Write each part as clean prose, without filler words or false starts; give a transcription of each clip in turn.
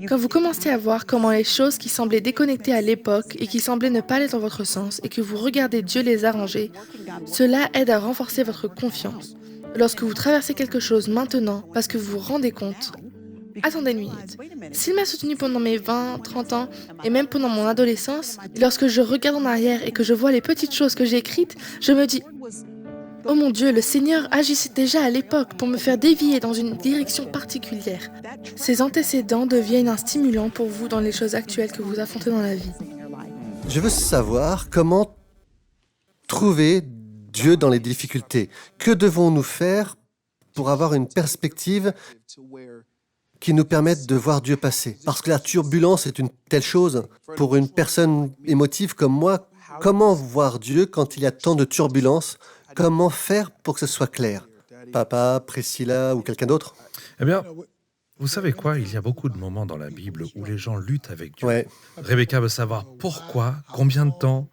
Quand vous commencez à voir comment les choses qui semblaient déconnectées à l'époque et qui semblaient ne pas aller dans votre sens et que vous regardez Dieu les arranger, cela aide à renforcer votre confiance. Lorsque vous traversez quelque chose maintenant parce que vous vous rendez compte, attendez une minute. S'il m'a soutenu pendant mes 20, 30 ans et même pendant mon adolescence, lorsque je regarde en arrière et que je vois les petites choses que j'ai écrites, je me dis, oh mon Dieu, le Seigneur agissait déjà à l'époque pour me faire dévier dans une direction particulière. Ces antécédents deviennent un stimulant pour vous dans les choses actuelles que vous affrontez dans la vie. Je veux savoir comment trouver Dieu dans les difficultés. Que devons-nous faire pour avoir une perspective qui nous permette de voir Dieu passer? Parce que la turbulence est une telle chose. Pour une personne émotive comme moi, comment voir Dieu quand il y a tant de turbulences? Comment faire pour que ce soit clair? Papa, Priscilla ou quelqu'un d'autre? Eh bien, vous savez quoi? Il y a beaucoup de moments dans la Bible où les gens luttent avec Dieu. Ouais. Rebecca veut savoir pourquoi, combien de temps.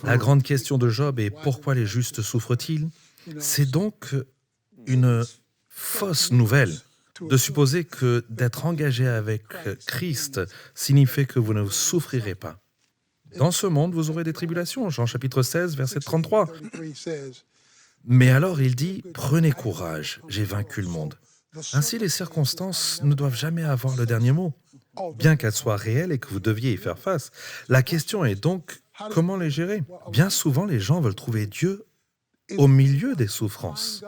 La Mhm. grande question de Job est pourquoi les justes souffrent-ils? C'est donc une fausse nouvelle de supposer que d'être engagé avec Christ signifie que vous ne souffrirez pas. Dans ce monde, vous aurez des tribulations. Jean chapitre 16, verset 33. Mais alors il dit, prenez courage, j'ai vaincu le monde. Ainsi, les circonstances ne doivent jamais avoir le dernier mot, bien qu'elles soient réelles et que vous deviez y faire face. La question est donc, comment les gérer? Bien souvent, les gens veulent trouver Dieu au milieu des souffrances,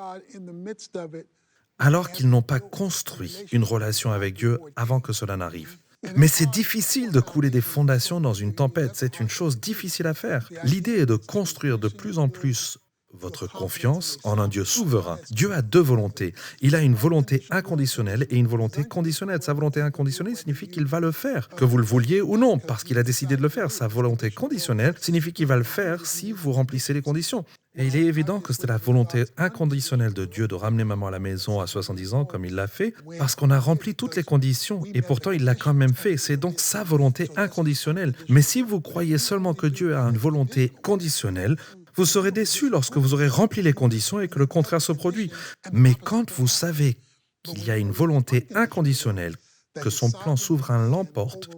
alors qu'ils n'ont pas construit une relation avec Dieu avant que cela n'arrive. Mais c'est difficile de couler des fondations dans une tempête, c'est une chose difficile à faire. L'idée est de construire de plus en plus votre confiance en un Dieu souverain. Dieu a deux volontés. Il a une volonté inconditionnelle et une volonté conditionnelle. Sa volonté inconditionnelle signifie qu'il va le faire, que vous le vouliez ou non, parce qu'il a décidé de le faire. Sa volonté conditionnelle signifie qu'il va le faire si vous remplissez les conditions. Et il est évident que c'était la volonté inconditionnelle de Dieu de ramener maman à la maison à 70 ans comme il l'a fait, parce qu'on a rempli toutes les conditions et pourtant il l'a quand même fait. C'est donc sa volonté inconditionnelle. Mais si vous croyez seulement que Dieu a une volonté conditionnelle, vous serez déçu lorsque vous aurez rempli les conditions et que le contraire se produit. Mais quand vous savez qu'il y a une volonté inconditionnelle, que son plan souverain l'emporte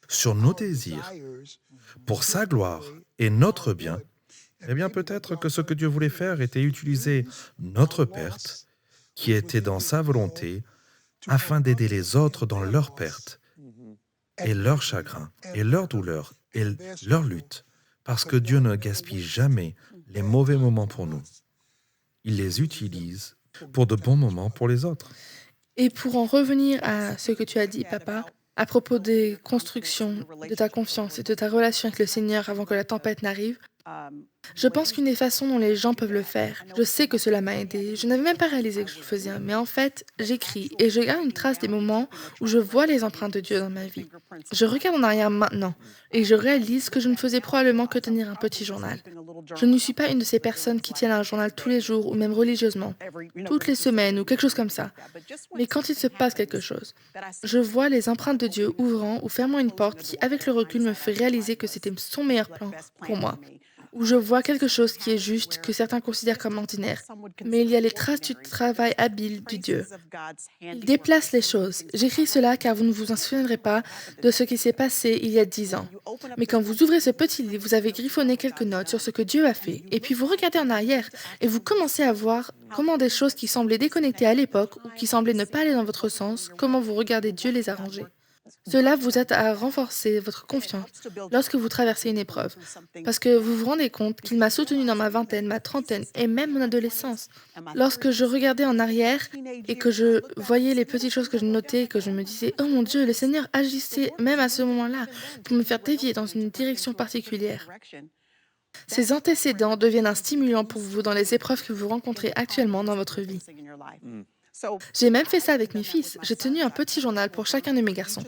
sur nos désirs, pour sa gloire et notre bien, eh bien peut-être que ce que Dieu voulait faire était utiliser notre perte, qui était dans sa volonté, afin d'aider les autres dans leur perte et leur chagrin et leur douleur et leur lutte. Parce que Dieu ne gaspille jamais les mauvais moments pour nous. Il les utilise pour de bons moments pour les autres. Et pour en revenir à ce que tu as dit, papa, à propos des constructions, de ta confiance et de ta relation avec le Seigneur avant que la tempête n'arrive, je pense qu'une des façons dont les gens peuvent le faire, je sais que cela m'a aidé, je n'avais même pas réalisé que je le faisais, mais en fait, j'écris et je garde une trace des moments où je vois les empreintes de Dieu dans ma vie. Je regarde en arrière maintenant et je réalise que je ne faisais probablement que tenir un petit journal. Je ne suis pas une de ces personnes qui tiennent un journal tous les jours ou même religieusement, toutes les semaines ou quelque chose comme ça. Mais quand il se passe quelque chose, je vois les empreintes de Dieu ouvrant ou fermant une porte qui, avec le recul, me fait réaliser que c'était son meilleur plan pour moi. Où je vois quelque chose qui est juste, que certains considèrent comme ordinaire. Mais il y a les traces du travail habile du Dieu. Il déplace les choses. J'écris cela car vous ne vous en souviendrez pas de ce qui s'est passé il y a 10 ans. Mais quand vous ouvrez ce petit livre, vous avez griffonné quelques notes sur ce que Dieu a fait. Et puis vous regardez en arrière et vous commencez à voir comment des choses qui semblaient déconnectées à l'époque ou qui semblaient ne pas aller dans votre sens, comment vous regardez Dieu les arranger. Cela vous aide à renforcer votre confiance lorsque vous traversez une épreuve, parce que vous vous rendez compte qu'il m'a soutenu dans ma vingtaine, ma trentaine et même mon adolescence. Lorsque je regardais en arrière et que je voyais les petites choses que je notais, que je me disais, oh mon Dieu, le Seigneur agissait même à ce moment-là pour me faire dévier dans une direction particulière. Ces antécédents deviennent un stimulant pour vous dans les épreuves que vous rencontrez actuellement dans votre vie. Mm. J'ai même fait ça avec mes fils. J'ai tenu un petit journal pour chacun de mes garçons.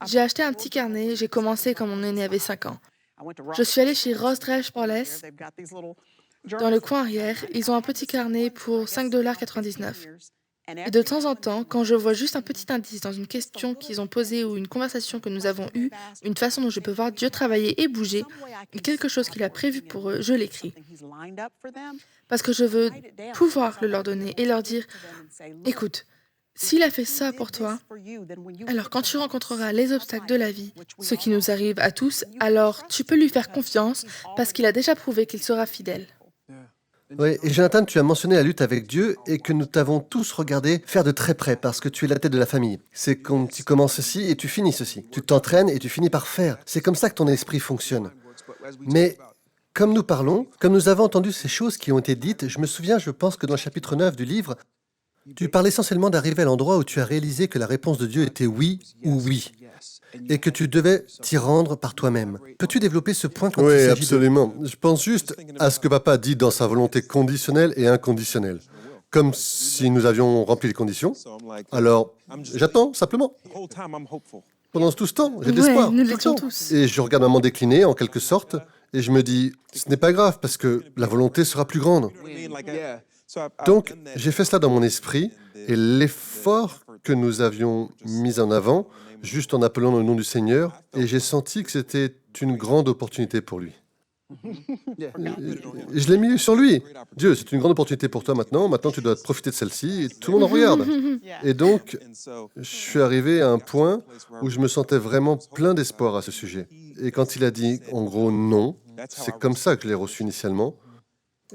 J'ai acheté un petit carnet, j'ai commencé quand mon aîné avait 5 ans. Je suis allée chez Ross Dress Forless, dans le coin arrière. Ils ont un petit carnet pour 5,99 $. Et de temps en temps, quand je vois juste un petit indice dans une question qu'ils ont posée ou une conversation que nous avons eue, une façon dont je peux voir Dieu travailler et bouger, et quelque chose qu'il a prévu pour eux, je l'écris. Parce que je veux pouvoir le leur donner et leur dire, écoute, S'il a fait ça pour toi, alors quand tu rencontreras les obstacles de la vie, ce qui nous arrive à tous, alors tu peux lui faire confiance parce qu'il a déjà prouvé qu'il sera fidèle. Oui, et Jonathan, tu as mentionné la lutte avec Dieu et que nous t'avons tous regardé faire de très près parce que tu es la tête de la famille. C'est comme tu commences ceci et tu finis ceci. Tu t'entraînes et tu finis par faire. C'est comme ça que ton esprit fonctionne. Mais comme nous parlons, comme nous avons entendu ces choses qui ont été dites, je me souviens, je pense que dans le chapitre 9 du livre, tu parles essentiellement d'arriver à l'endroit où tu as réalisé que la réponse de Dieu était oui ou oui, et que tu devais t'y rendre par toi-même. Peux-tu développer ce point quand il Oui, s'agit de... absolument. Je pense juste à ce que papa dit dans sa volonté conditionnelle et inconditionnelle. Comme si nous avions rempli les conditions. Alors, j'attends simplement. Pendant tout ce temps, j'ai de Ouais, l'espoir. nous tout le l'étions temps. tous. Et je regarde maman décliner, en quelque sorte, et je me dis, ce n'est pas grave, parce que la volonté sera plus grande. Donc, j'ai fait cela dans mon esprit, et l'effort que nous avions mis en avant, juste en appelant le nom du Seigneur, et j'ai senti que c'était une grande opportunité pour lui. Je l'ai mis sur lui. Dieu, c'est une grande opportunité pour toi maintenant. Maintenant, tu dois profiter de celle-ci, et tout le monde en regarde. Et donc, je suis arrivé à un point où je me sentais vraiment plein d'espoir à ce sujet. Et quand il a dit, en gros, non, c'est comme ça que je l'ai reçu initialement,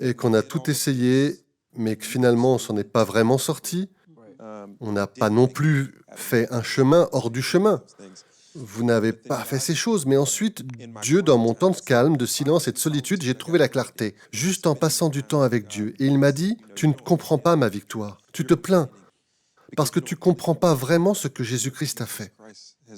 et qu'on a tout essayé, mais que finalement, on s'en est pas vraiment sorti. On n'a pas non plus fait un chemin hors du chemin. Vous n'avez pas fait ces choses, mais ensuite, Dieu, dans mon temps de calme, de silence et de solitude, j'ai trouvé la clarté, juste en passant du temps avec Dieu. Et il m'a dit, tu ne comprends pas ma victoire. Tu te plains, parce que tu ne comprends pas vraiment ce que Jésus-Christ a fait.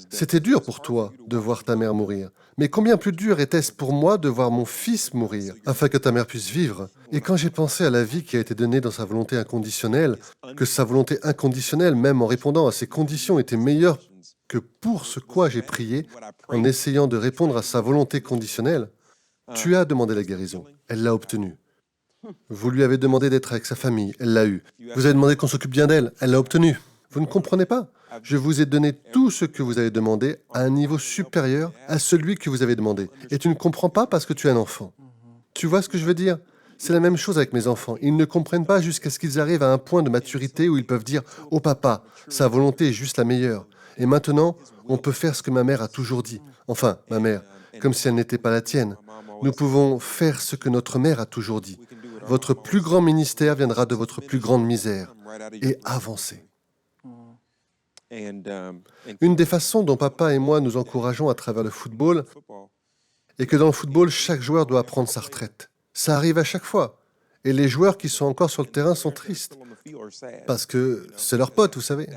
C'était dur pour toi de voir ta mère mourir. Mais combien plus dur était-ce pour moi de voir mon fils mourir, afin que ta mère puisse vivre? Et quand j'ai pensé à la vie qui a été donnée dans sa volonté inconditionnelle, que sa volonté inconditionnelle, même en répondant à ses conditions, était meilleure que pour ce quoi j'ai prié, en essayant de répondre à sa volonté conditionnelle, tu as demandé la guérison. Elle l'a obtenue. Vous lui avez demandé d'être avec sa famille. Elle l'a eu. Vous avez demandé qu'on s'occupe bien d'elle. Elle l'a obtenu. Vous ne comprenez pas? Je vous ai donné tout ce que vous avez demandé à un niveau supérieur à celui que vous avez demandé. Et tu ne comprends pas parce que tu es un enfant. Tu vois ce que je veux dire? C'est la même chose avec mes enfants. Ils ne comprennent pas jusqu'à ce qu'ils arrivent à un point de maturité où ils peuvent dire « Oh papa, sa volonté est juste la meilleure. Et maintenant, on peut faire ce que ma mère a toujours dit. Enfin, ma mère, comme si elle n'était pas la tienne. Nous pouvons faire ce que notre mère a toujours dit. Votre plus grand ministère viendra de votre plus grande misère. Et avancez. » Une des façons dont papa et moi nous encourageons à travers le football est que dans le football, chaque joueur doit prendre sa retraite. Ça arrive à chaque fois. Et les joueurs qui sont encore sur le terrain sont tristes. Parce que c'est leur pote, vous savez.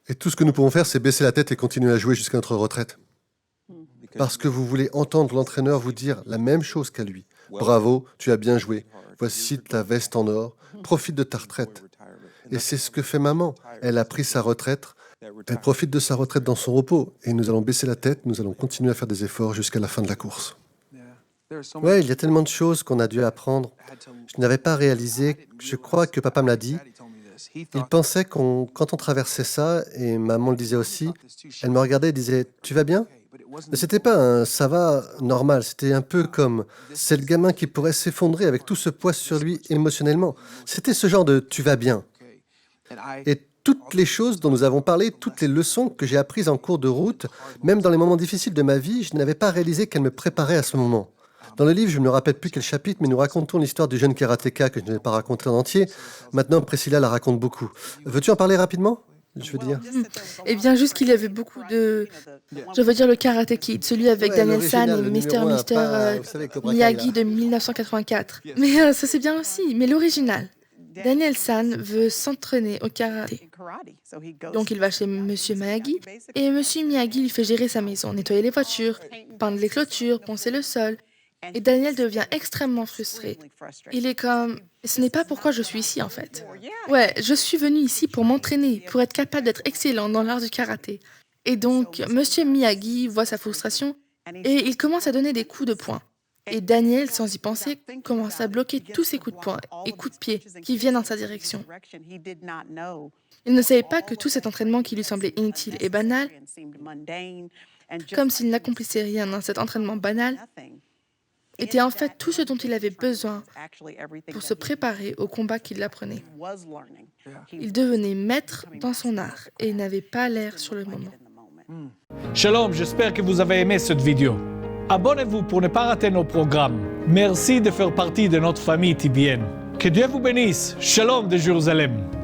Et tout ce que nous pouvons faire, c'est baisser la tête et continuer à jouer jusqu'à notre retraite. Parce que vous voulez entendre l'entraîneur vous dire la même chose qu'à lui. Bravo, tu as bien joué. Voici ta veste en or. Profite de ta retraite. Et c'est ce que fait maman. Elle a pris sa retraite. Elle profite de sa retraite dans son repos. Et nous allons baisser la tête, nous allons continuer à faire des efforts jusqu'à la fin de la course. Ouais, il y a tellement de choses qu'on a dû apprendre. Je n'avais pas réalisé, je crois que papa me l'a dit. Il pensait quand on traversait ça, et maman le disait aussi, elle me regardait et disait « Tu vas bien ?» Mais c'était pas un « ça va » normal, c'était un peu comme « c'est le gamin qui pourrait s'effondrer avec tout ce poids sur lui émotionnellement ». C'était ce genre de « tu vas bien ». Et toutes les choses dont nous avons parlé, toutes les leçons que j'ai apprises en cours de route, même dans les moments difficiles de ma vie, je n'avais pas réalisé qu'elles me préparaient à ce moment. Dans le livre, je ne me rappelle plus quel chapitre, mais nous racontons l'histoire du jeune karatéka que je ne vais pas raconter en entier. Maintenant, Priscilla la raconte beaucoup. Veux-tu en parler rapidement? Je veux dire. Eh bien, juste qu'il y avait beaucoup de... Je veux dire le Karate Kid, celui avec Ouais, Daniel San l'original, et le Mister numéro un, Mister pas, vous savez, Cobra Kai, Miyagi là. de 1984. Mais ça c'est bien aussi, mais l'original. Daniel San veut s'entraîner au karaté. Donc il va chez Monsieur Miyagi et Monsieur Miyagi lui fait gérer sa maison, nettoyer les voitures, peindre les clôtures, poncer le sol. Et Daniel devient extrêmement frustré. Il est comme, ce n'est pas pourquoi je suis ici en fait. Ouais, je suis venu ici pour m'entraîner, pour être capable d'être excellent dans l'art du karaté. Et donc, Monsieur Miyagi voit sa frustration et il commence à donner des coups de poing. Et Daniel, sans y penser, commence à bloquer tous ces coups de poing et coups de pied qui viennent dans sa direction. Il ne savait pas que tout cet entraînement qui lui semblait inutile et banal, comme s'il n'accomplissait rien dans cet entraînement banal, était en fait tout ce dont il avait besoin pour se préparer au combat qu'il apprenait. Il devenait maître dans son art et il n'avait pas l'air sur le moment. Shalom, j'espère que vous avez aimé cette vidéo. Abonnez-vous pour ne pas rater nos programmes. Merci de faire partie de notre famille TBN. Que Dieu vous bénisse. Shalom de Jérusalem.